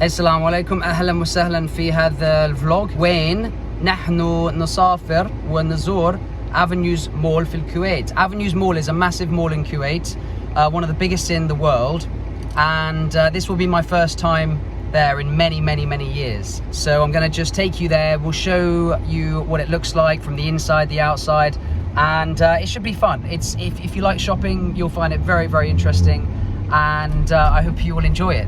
السلام عليكم، أهلا وسهلا في هذا الفلوج وين نحن نسافر ونزور Avenues Mall في الكويت. Avenues Mall is a massive mall in Kuwait, one of the biggest in the world, and this will be my first time there in many years. So I'm going to just take you there. We'll show you what it looks like from the inside, the outside, and it should be fun. It's if you like shopping, you'll find it very interesting, and I hope you will enjoy it.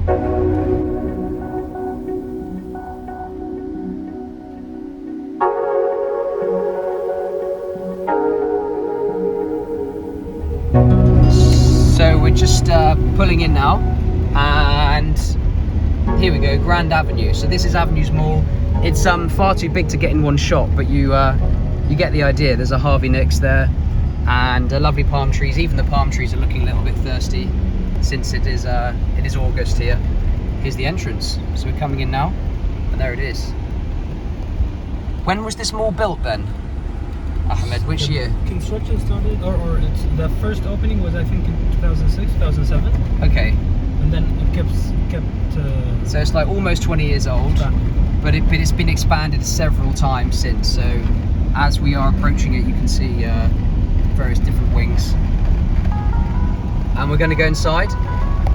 So we're just pulling in now, and here we go, Grand Avenue. So this is Avenues Mall. It's far too big to get in one shot, but you get the idea. There's a Harvey Nicks there, and lovely palm trees. Even the palm trees are looking a little bit thirsty since it is August here. Here's the entrance. So we're coming in now, and there it is. When was this mall built then, Ahmed? Which year? Construction started, or it's the first opening was I think in 2006, 2007. Okay. And then it kept. So it's like almost 20 years old, but it's been expanded several times since. So as we are approaching it, you can see various different wings. And we're going to go inside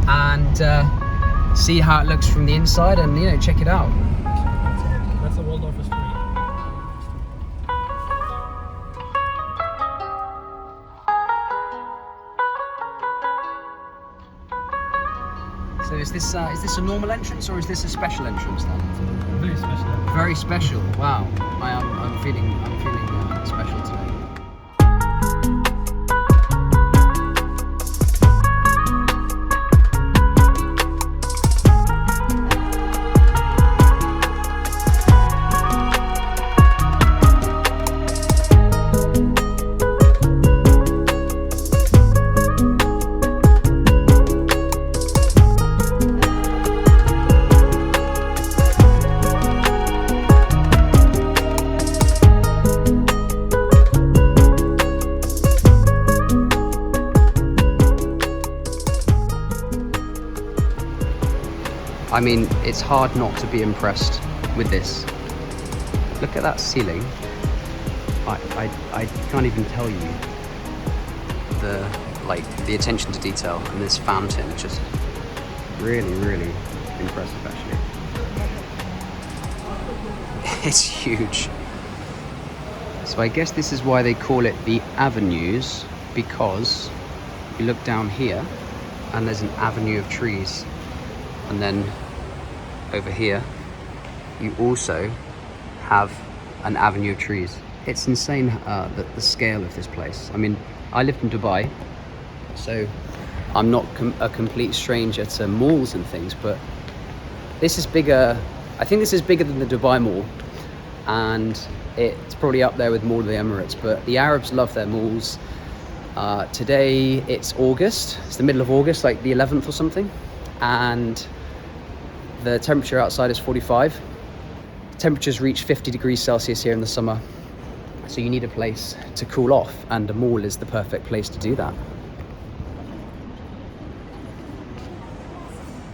and see how it looks from the inside, and check it out. That's the Waldorf Street. So is this a normal entrance, or is this a special entrance then? Very special. Very special. Wow. I'm feeling special today. I mean, it's hard not to be impressed with this. Look at that ceiling. I can't even tell you the attention to detail, and this fountain, just really impressive actually. It's huge. So I guess this is why they call it the Avenues, because you look down here and there's an avenue of trees. And then over here, you also have an avenue of trees. It's insane the scale of this place. I mean, I lived in Dubai, so I'm not a complete stranger to malls and things, but this is bigger. I think this is bigger than the Dubai Mall, and it's probably up there with Mall of the Emirates, but the Arabs love their malls. Today, it's August. It's the middle of August, like the 11th or something. And the temperature outside is 45. Temperatures reach 50 degrees Celsius here in the summer. So you need a place to cool off, and a mall is the perfect place to do that.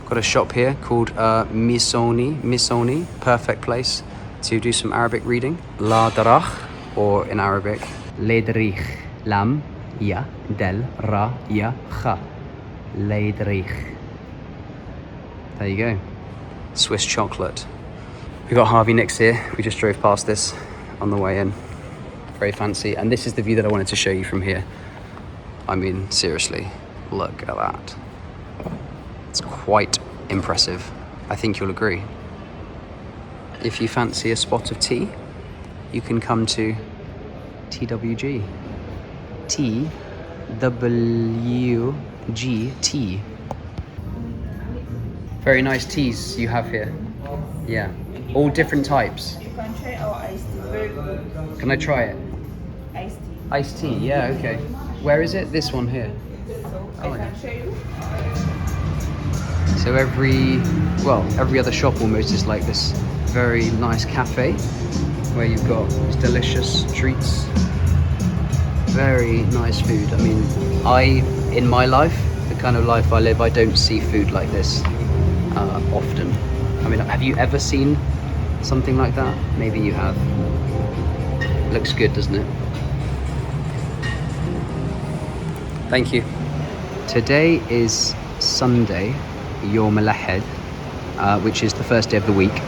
Got a shop here called Misoni, perfect place to do some Arabic reading. La Darach, or in Arabic, Leidrich, Lam, Ya, Del, Ra, Ya, Kha. Leidrich. There you go. Swiss chocolate. We got Harvey Nicks here. We just drove past this on the way in. Very fancy. And this is the view that I wanted to show you from here. I mean, seriously, look at that. It's quite impressive. I think you'll agree. If you fancy a spot of tea, you can come to TWG. TWGT. Very nice teas you have here. Yeah, all different types. You can try our iced tea, very good. Can I try it? Iced tea. Iced tea, yeah, okay. Where is it? This one here. So I can show you. So every other shop almost is like this very nice cafe where you've got delicious treats, very nice food. I mean, in my life, the kind of life I live, I don't see food like this often. I mean, have you ever seen something like that? Maybe you have. Looks good, doesn't it? Thank you. Today is Sunday, Yom Al-Ahad, which is the first day of the week.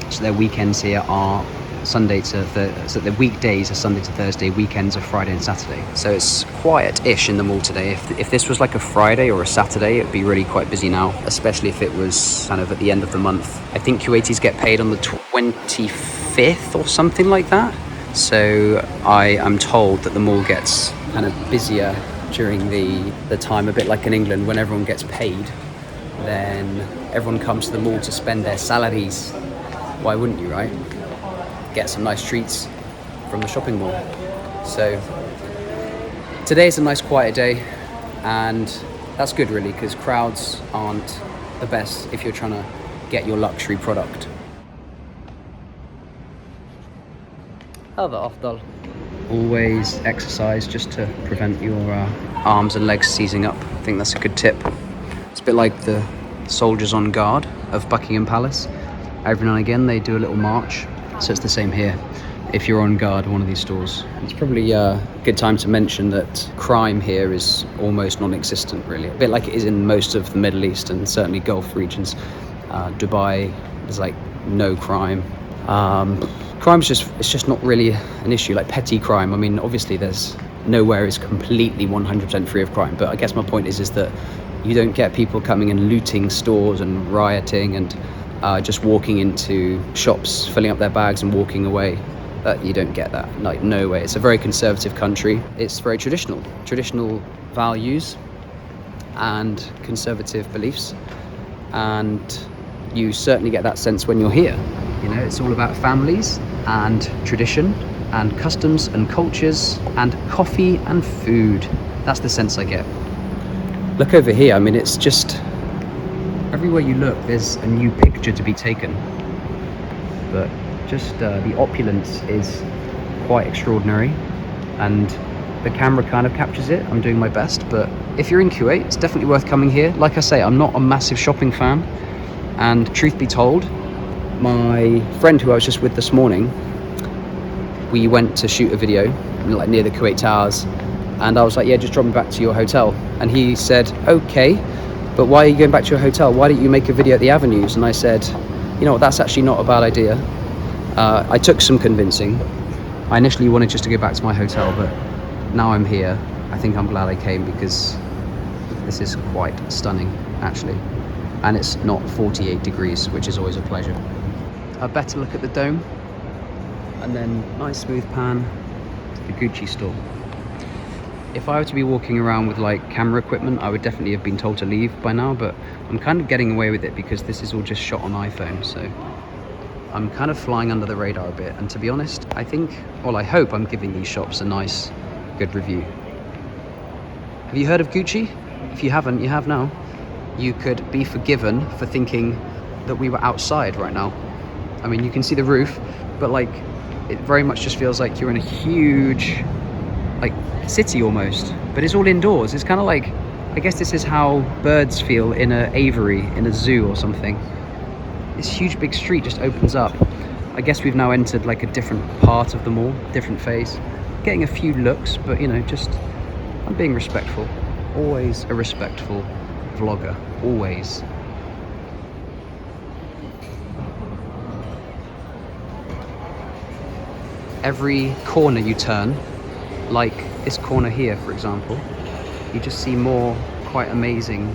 So their weekends here are Sunday to so the weekdays are Sunday to Thursday, weekends are Friday and Saturday. So it's quiet-ish in the mall today. If this was like a Friday or a Saturday, it'd be really quite busy now, especially if it was kind of at the end of the month. I think Kuwaitis get paid on the 25th or something like that. So I am told that the mall gets kind of busier during the time, a bit like in England, when everyone gets paid, then everyone comes to the mall to spend their salaries. Why wouldn't you, right? Get some nice treats from the shopping mall. So today is a nice quiet day, and that's good really, because crowds aren't the best if you're trying to get your luxury product. Other afdal. Always exercise just to prevent your arms and legs seizing up. I think that's a good tip. It's a bit like the soldiers on guard of Buckingham Palace. Every now and again they do a little march. So it's the same here. If you're on guard at one of these stores, it's probably a good time to mention that crime here is almost non-existent, really. A bit like it is in most of the Middle East and certainly Gulf regions. Dubai, there's like no crime. Crime's just not really an issue, like petty crime. I mean, obviously there's nowhere is completely 100% free of crime, but I guess my point is that you don't get people coming and looting stores and rioting and just walking into shops, filling up their bags and walking away. You don't get that, like no way. It's a very conservative country. It's very traditional values and conservative beliefs, and you certainly get that sense when you're here. You know, it's all about families and tradition and customs and cultures and coffee and food. That's the sense I get. Look over here. I mean, it's just everywhere you look, there's a new picture to be taken. But just the opulence is quite extraordinary, and the camera kind of captures it. I'm doing my best, but if you're in Kuwait, it's definitely worth coming here. Like I say, I'm not a massive shopping fan, and truth be told, my friend who I was just with this morning, we went to shoot a video like near the Kuwait Towers, and I was like, yeah, just drop me back to your hotel. And he said, okay, but why are you going back to your hotel? Why don't you make a video at the avenues? And I said, you know what, that's actually not a bad idea. I took some convincing. I initially wanted just to go back to my hotel, but now I'm here. I think I'm glad I came, because this is quite stunning, actually. And it's not 48 degrees, which is always a pleasure. A better look at the dome, and then nice smooth pan to the Gucci store. If I were to be walking around with like camera equipment, I would definitely have been told to leave by now, but I'm kind of getting away with it because this is all just shot on iPhone, so I'm kind of flying under the radar a bit. And to be honest, I think, well, I hope I'm giving these shops a nice, good review. Have you heard of Gucci? If you haven't, you have now. You could be forgiven for thinking that we were outside right now. I mean, you can see the roof, but like, it very much just feels like you're in a huge, like, city almost, but it's all indoors. It's kind of like, I guess this is how birds feel in an aviary, in a zoo or something. This huge big street just opens up. I guess we've now entered like a different part of the mall, different phase. Getting a few looks, but you know, just, I'm being respectful. Always a respectful vlogger, always. Every corner you turn, like this corner here, for example, you just see more quite amazing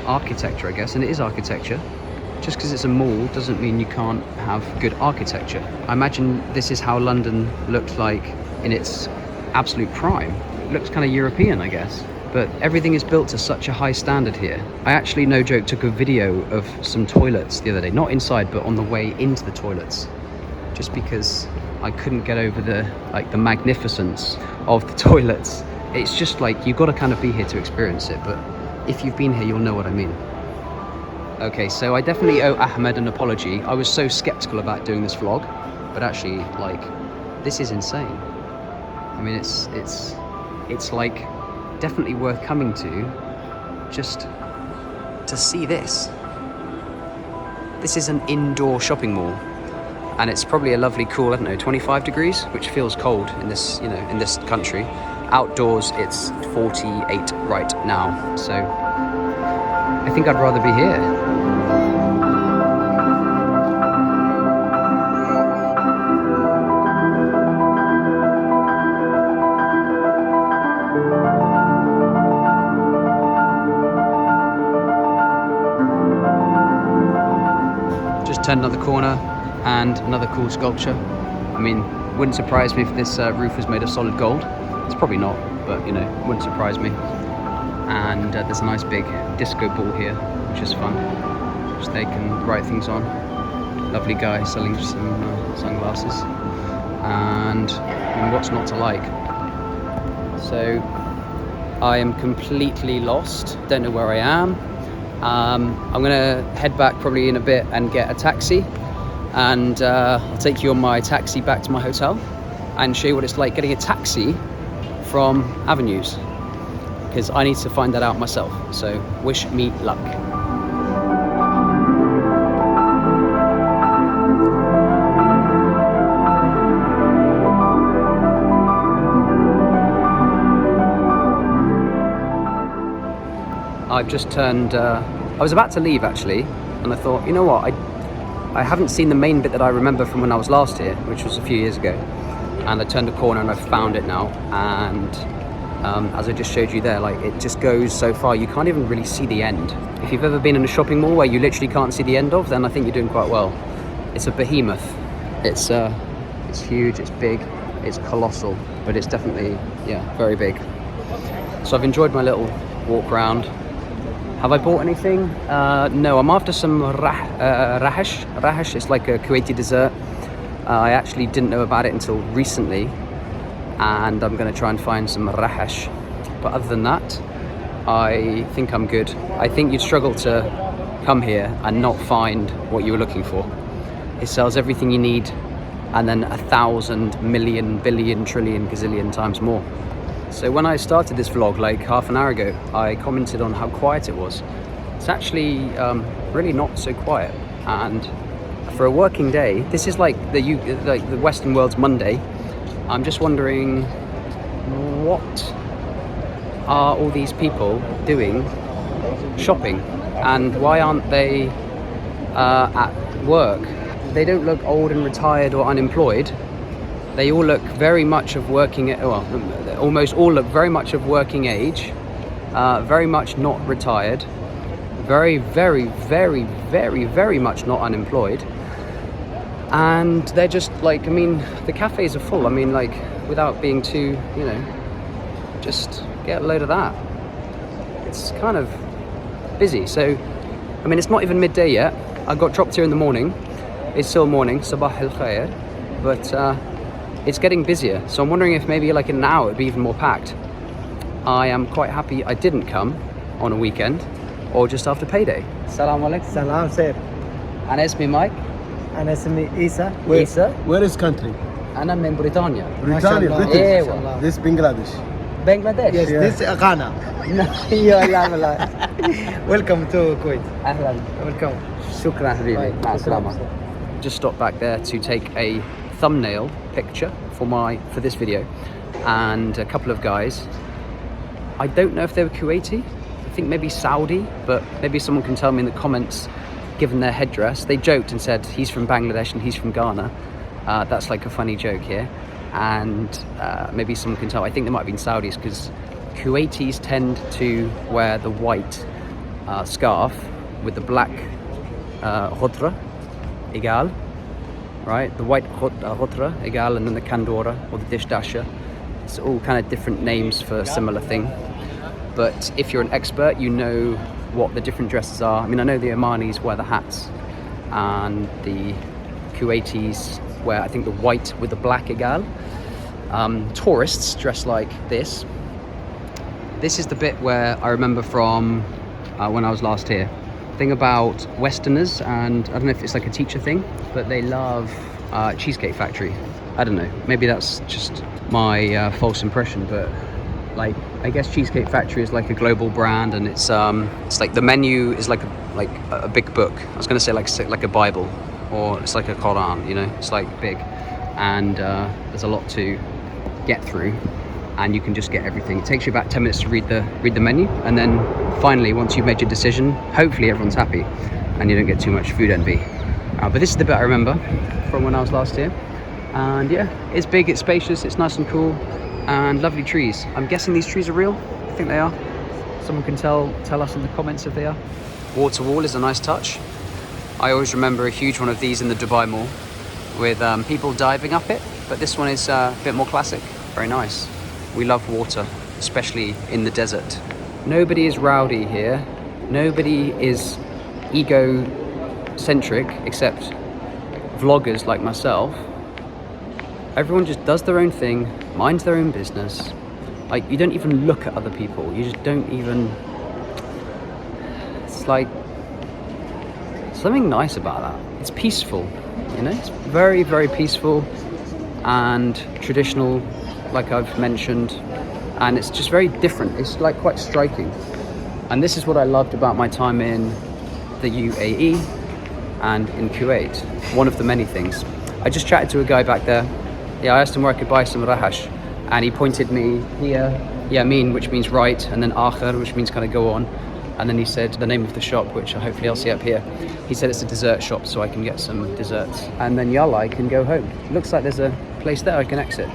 architecture, I guess, and it is architecture. Just because it's a mall doesn't mean you can't have good architecture. I imagine this is how London looked like in its absolute prime. It looks kind of European, I guess. But everything is built to such a high standard here. I actually, no joke, took a video of some toilets the other day. Not inside, but on the way into the toilets. Just because I couldn't get over the magnificence of the toilets. It's just like, you've got to kind of be here to experience it. But if you've been here, you'll know what I mean. Okay, so I definitely owe Ahmed an apology. I was so skeptical about doing this vlog, but actually, like, this is insane. I mean, it's like definitely worth coming to just to see this. This is an indoor shopping mall, and it's probably a lovely cool, I don't know, 25 degrees, which feels cold in this, you know, in this country. Outdoors, it's 48 right now, so I think I'd rather be here. Turned another corner and another cool sculpture. I mean, wouldn't surprise me if this roof was made of solid gold. It's probably not, but you know, wouldn't surprise me. And there's a nice big disco ball here, which is fun, which they can write things on. Lovely guy selling some sunglasses. And I mean, what's not to like? So I am completely lost, don't know where I am. I'm gonna head back probably in a bit and get a taxi, and I'll take you on my taxi back to my hotel and show you what it's like getting a taxi from Avenues, because I need to find that out myself. So wish me luck. I've just turned, I was about to leave actually, and I thought, you know what, I haven't seen the main bit that I remember from when I was last here, which was a few years ago, and I turned a corner and I found it now, and as I just showed you there, like, it just goes so far, you can't even really see the end. If you've ever been in a shopping mall where you literally can't see the end of, then I think you're doing quite well. It's a behemoth. It's huge, it's big, it's colossal, but it's definitely, yeah, very big. So I've enjoyed my little walk around. Have I bought anything? No, I'm after some rahash. Rahash is like a Kuwaiti dessert. I actually didn't know about it until recently, and I'm going to try and find some rahash. But other than that, I think I'm good. I think you'd struggle to come here and not find what you were looking for. It sells everything you need, and then 1,000 million, billion, trillion, gazillion times more. So when I started this vlog like half an hour ago, I commented on how quiet it was. It's actually really not so quiet, and for a working day, this is like the Western world's Monday. I'm just wondering, what are all these people doing shopping, and why aren't they at work? They don't look old and retired or unemployed. They all look very much of working, well, almost all look very much of working age, very much not retired, very, very, very, very, very much not unemployed. And they're just like, I mean, the cafes are full. I mean, like, without being too, you know, just get a load of that. It's kind of busy. So, I mean, it's not even midday yet. I got dropped here in the morning. It's still morning, sabah al khair, but it's getting busier, so I'm wondering if maybe like in an hour it'd be even more packed. I am quite happy I didn't come on a weekend or just after payday. Salam alaikum. Salam sir. أنا اسمي مايك. أنا اسمي إيسا. Where is country? أنا من بريطانيا. Britannia, MashaAllah. British. أيوة. This Bangladesh. Bangladesh. Yes, Yeah. this is Ghana. Welcome to Kuwait. أهلا. Welcome. شكرا حبيبي. Bye. مع السلامة. Just stopped back there to take a thumbnail picture for this video, and a couple of guys, I don't know if they were Kuwaiti, I think maybe Saudi, but maybe someone can tell me in the comments, given their headdress. They joked and said he's from Bangladesh and he's from Ghana. That's like a funny joke here, and maybe someone can tell. I think they might have been Saudis, because Kuwaitis tend to wear the white scarf with the black khudra, igal, right? The white khudra, igal, and then the kandora or the dish dasher. It's all kind of different names for a similar thing. But if you're an expert, you know what the different dresses are. I mean, I know the Omanis wear the hats, and the Kuwaitis wear, I think, the white with the black igal. Tourists dress like this. This is the bit where I remember from when I was last here. Thing about Westerners, and I don't know if it's like a teacher thing, but they love Cheesecake Factory. I don't know, maybe that's just my false impression, but like, I guess Cheesecake Factory is like a global brand, and it's like the menu is like like a big book. I was going to say like a Bible, or it's like a Quran, you know, it's like big, and there's a lot to get through, and you can just get everything. It takes you about 10 minutes to read the menu, and then finally, once you've made your decision, hopefully everyone's happy and you don't get too much food envy. But this is the bit I remember from when I was last here, and yeah, it's big, it's spacious, it's nice and cool, and lovely trees. I'm guessing these trees are real. I think they are. Someone can tell us in the comments if they are. Water wall is a nice touch. I always remember a huge one of these in the Dubai Mall with people diving up it, but this one is a bit more classic. Very nice. We love water, especially in the desert. Nobody is rowdy here. Nobody is egocentric except vloggers like myself. Everyone just does their own thing, minds their own business. Like, you don't even look at other people. You just don't even... It's like... something nice about that. It's peaceful, you know? It's very, very peaceful and traditional, like I've mentioned. And it's just very different. It's like quite striking. And this is what I loved about my time in the UAE and in Kuwait. One of the many things. I just chatted to a guy back there. Yeah, I asked him where I could buy some rahash, and he pointed me here, yamin, which means right, and then akhir, which means kind of go on. And then he said the name of the shop, which hopefully I'll see up here. He said it's a dessert shop, so I can get some desserts. And then yalla, I can go home. Looks like there's a place there I can exit.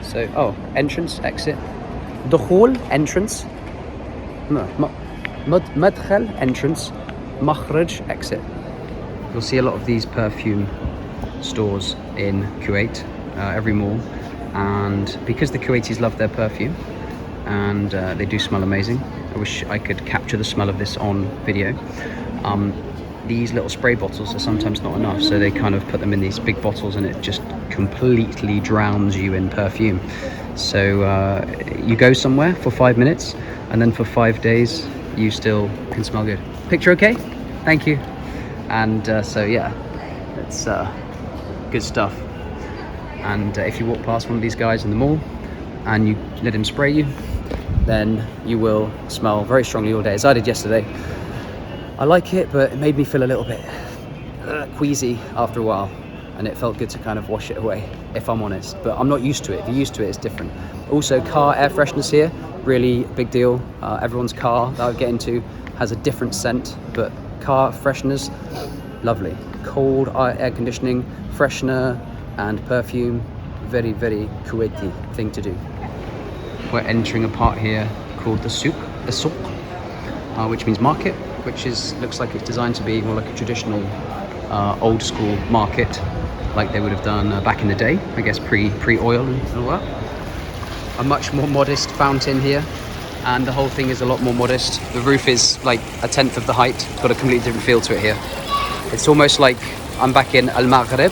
So, oh, entrance, exit. Dukhul, entrance. Madkhal, entrance. Makhraj, exit. You'll see a lot of these perfume stores in Kuwait, every mall. And because the Kuwaitis love their perfume, and they do smell amazing. I wish I could capture the smell of this on video. These little spray bottles are sometimes not enough, so they kind of put them in these big bottles, and it just completely drowns you in perfume. So you go somewhere for 5 minutes, and then for 5 days you still can smell good. Picture okay? Thank you. And so yeah, it's good stuff. And if you walk past one of these guys in the mall and you let him spray you, then you will smell very strongly all day, as I did yesterday. I like it, but it made me feel a little bit queasy after a while, and it felt good to kind of wash it away, if I'm honest. But I'm not used to it. If you're used to it, it's different. Also, car air fresheners here, really big deal. Everyone's car that I get into has a different scent, but car fresheners, lovely. Cold air conditioning, freshener, and perfume, very, very Kuwaiti thing to do. We're entering a part here called the souk, which means market, which looks like it's designed to be more like a traditional old school market, like they would have done back in the day, I guess pre-oil and all that. A much more modest fountain here, and the whole thing is a lot more modest. The roof is like a tenth of the height. It's got a completely different feel to it here. It's almost like I'm back in Al Maghrib,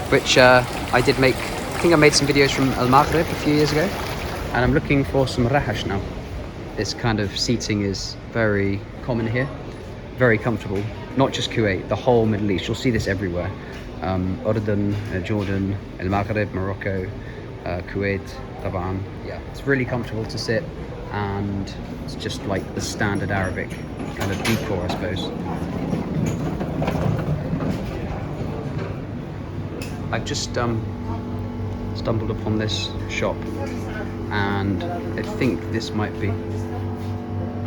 which I think I made some videos from Al Maghrib a few years ago, and I'm looking for some rahash now. This kind of seating is very common here, very comfortable. Not just Kuwait, the whole Middle East. You'll see this everywhere. Jordan, Al Maghrib, Morocco, Kuwait, Taban. Yeah, it's really comfortable to sit, and it's just like the standard Arabic kind of decor, I suppose. I've just stumbled upon this shop, and I think this might be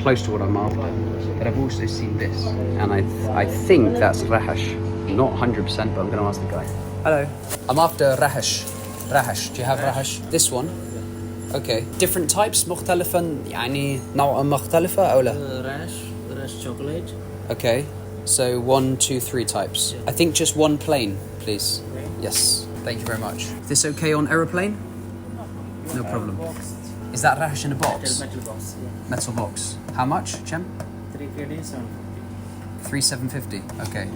close to what I'm after, but I've also seen this, and I think that's rahash. Not 100%, but I'm going to ask the guy. Hello. I'm after rahash. Rahash. Do you have rahash? This one? Okay. Different types مختلفة يعني نوع مختلفة أو لا؟ rash chocolate. Okay. So 1, 2, 3 types. I think just one plain, please. Okay. Yes. Thank you very much. Is this okay on aeroplane? No problem. Is that rahash in a box? Metal box. Yeah. Metal box. How much, Chem? 3 KD 750. 3,750. Okay.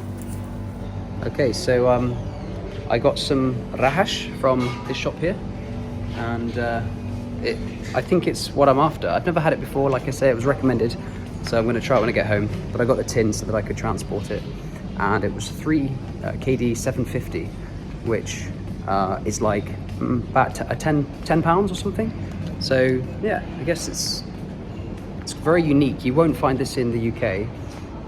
Okay, so I got some rahash from this shop here, and I think it's what I'm after. I've never had it before. Like I say, it was recommended, so I'm going to try it when I get home. But I got the tin so that I could transport it, and it was 3 KD 750, which is like about 10 pounds or something. So yeah, I guess it's very unique. You won't find this in the UK.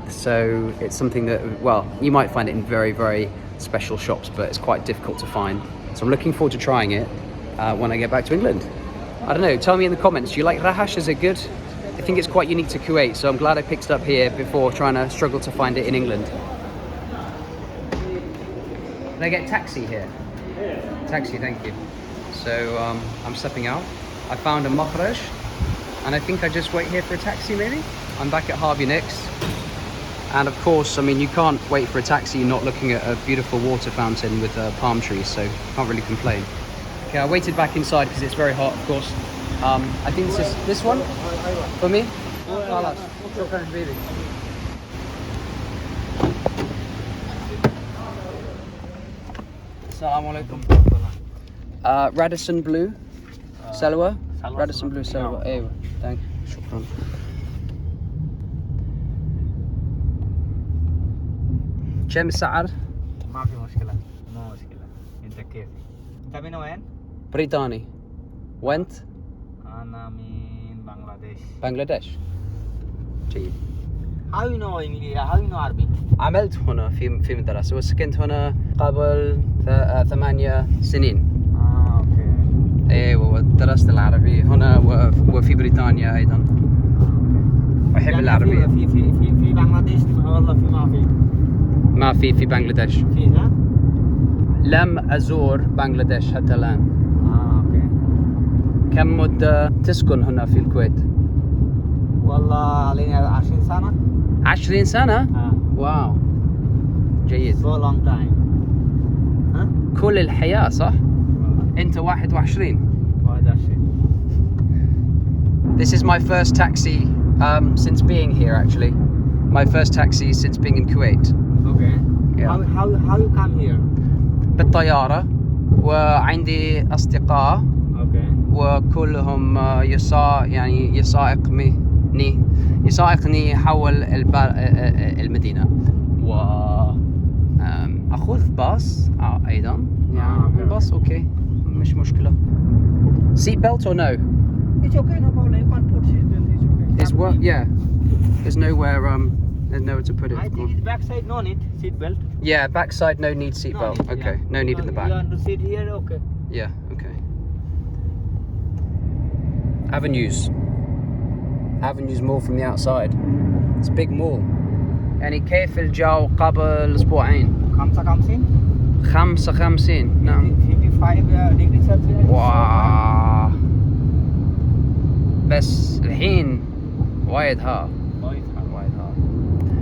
So it's something that, well, you might find it in very, very special shops, but it's quite difficult to find. So I'm looking forward to trying it when I get back to England. I don't know, tell me in the comments, do you like rahash? Is it good? I think it's quite unique to Kuwait, so I'm glad I picked it up here before trying to struggle to find it in England. Can I get a taxi here? Taxi, thank you. So I'm stepping out. I found a makhraj, and I think I just wait here for a taxi maybe? I'm back at Harvey Nicks. And of course, I mean, you can't wait for a taxi not looking at a beautiful water fountain with palm trees, so can't really complain. Okay, I waited back inside because it's very hot, of course. I think this is this one for me. Assalamu alaikum. Radisson Blue Salwa. Radisson Blue Salwa. ايوه thank you. شكرا. كم السعر؟ ما في مشكلة، مو مشكلة. أنت كيف؟ أنت من وين؟ بريطاني. وانت؟ أنا من بنغلاديش. بنغلاديش. جيد. How you know English? How you know Arabic? عملت هنا في مدرسة وسكنت هنا قبل 8 سنين. أوكي. ايوه ودرست العربي هنا وفي بريطانيا أيضا. أحب يعني العربية. في بنغلاديش والله ما في بنغلاديش. في ها؟ لم أزور بنغلاديش حتى الآن. أوكي. كم مدة تسكن هنا في الكويت؟ والله علينا 20 سنة. 20 سنة؟ واو. جيد. So long time. ها؟ كل الحياة صح؟ أنت 21. 21. This is my first taxi since being here actually. My first taxi since being in Kuwait. Okay. Yeah. How you come here? بالطيارة وعندي أصدقاء Okay. وكلهم يسائقني حول المدينة وأخذ باص أيضا يعني باص أوكي مش مشكلة. Seat belt or no? It's okay, no problem. You can put seat belt. It's okay. Yeah. There's nowhere to put it. I think it's backside, no need seat belt. Yeah, backside no need seat belt. Okay, no need in the back. You want to sit here, okay. Yeah, okay. Avenues mall from the outside. It's a big mall. يعني كيف الجو قبل أسبوعين؟ 55 نعم. 55 degrees Celsius. واو. بس الحين وايد ها.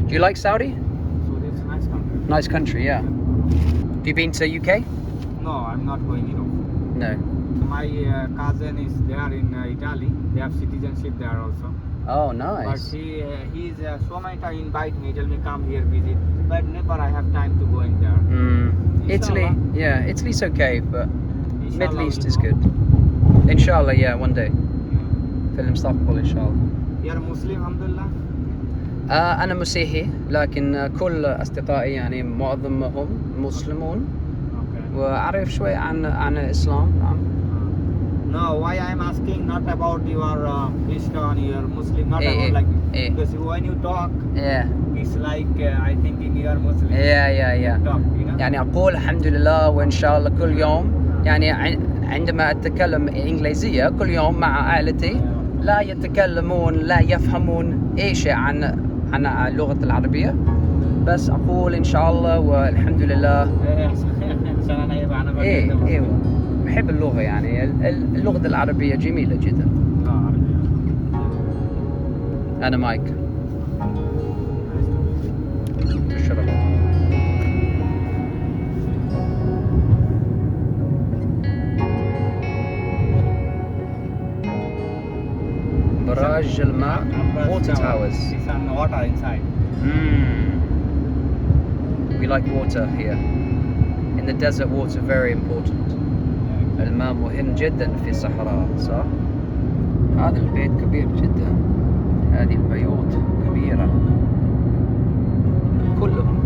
Do you like Saudi? So it's a nice country. Nice country, yeah. Have you been to UK? No, I'm not going Europe. No. My cousin is there in Italy. They have citizenship there also. Oh, But nice. he's so many times invite me, tell me come here visit. But never I have time to go in there. Italy, Inshallah. yeah, Italy's okay, but Inshallah Middle East we'll is go. good. Inshallah, yeah, one day. في المستقبل إن شاء الله. You're Muslim, alhamdulillah. أنا مسيحي لكن كل أصدقائي يعني معظمهم مسلمون Okay. وأعرف شوي عن الإسلام نعم. No, why I'm asking not about your Christian, your Muslim, not about like because when you talk, Yeah. it's like I thinking you are Muslim. Yeah. Talk, you know. يعني أقول الحمد لله وإن شاء الله كل يوم يعني عندما أتكلم إنجليزية كل يوم مع عائلتي لا يتكلمون لا يفهمون أي شيء عن اللغة العربية بس أقول إن شاء الله والحمد لله. إيه بحب اللغة يعني اللغة العربية جميلة جدا. أنا مايك. تشرب. براج الماء water towers. It's on water inside. We like water here. In the desert water very important. الماء مهم جدا في الصحراء صح؟ هذا البيت كبير جدا. هذه البيوت كبيرة. كلهم.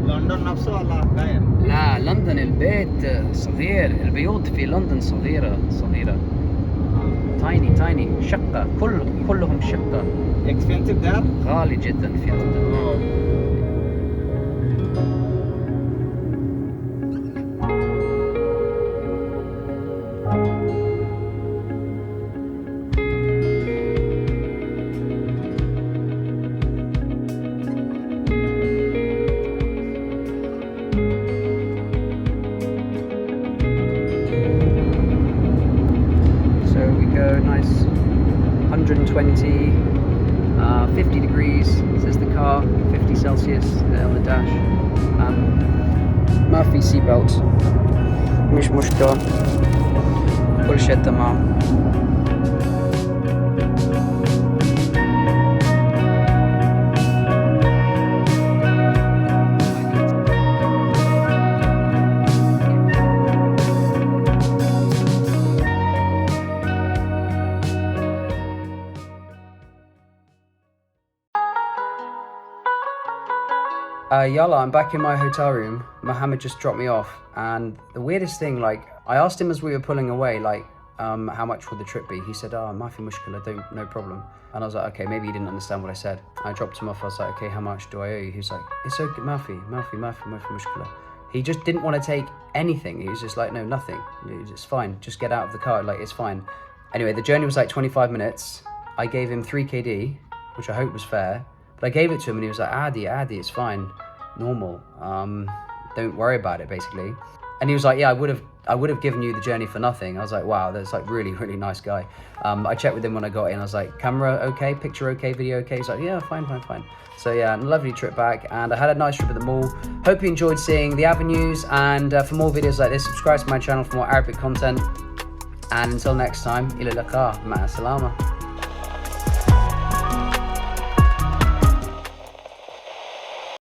لندن نفسه ولا غير؟ لا لندن البيت صغير. البيوت في لندن صغيرة. تايني شقة كلهم شقة. Expensive there? غالي جدا في لندن. 20, 50 degrees, says the car, 50 Celsius on the dash. ما في seat belt. مش مشكلة. كل شيء تمام. Yalla, I'm back in my hotel room. Mohammed just dropped me off, and the weirdest thing, like, I asked him as we were pulling away, like, how much will the trip be? He said, oh, mafi mushkila, no problem. And I was like, okay, maybe he didn't understand what I said. I dropped him off, I was like, okay, how much do I owe you? He was like, it's okay, mafi mushkila. He just didn't want to take anything. He was just like, no, nothing. It's fine, just get out of the car, like, it's fine. Anyway, the journey was like 25 minutes. I gave him 3 KD, which I hope was fair. But I gave it to him and he was like, Adi, it's fine, normal. Don't worry about it, basically. And he was like, yeah, I would have given you the journey for nothing. I was like, wow, that's like really, really nice guy. I checked with him when I got in. I was like, camera okay, picture okay, video okay? He's like, yeah, fine. So yeah, lovely trip back, and I had a nice trip at the mall. Hope you enjoyed seeing the avenues, and for more videos like this, subscribe to my channel for more Arabic content. And until next time, ila laqa, ma'a salama.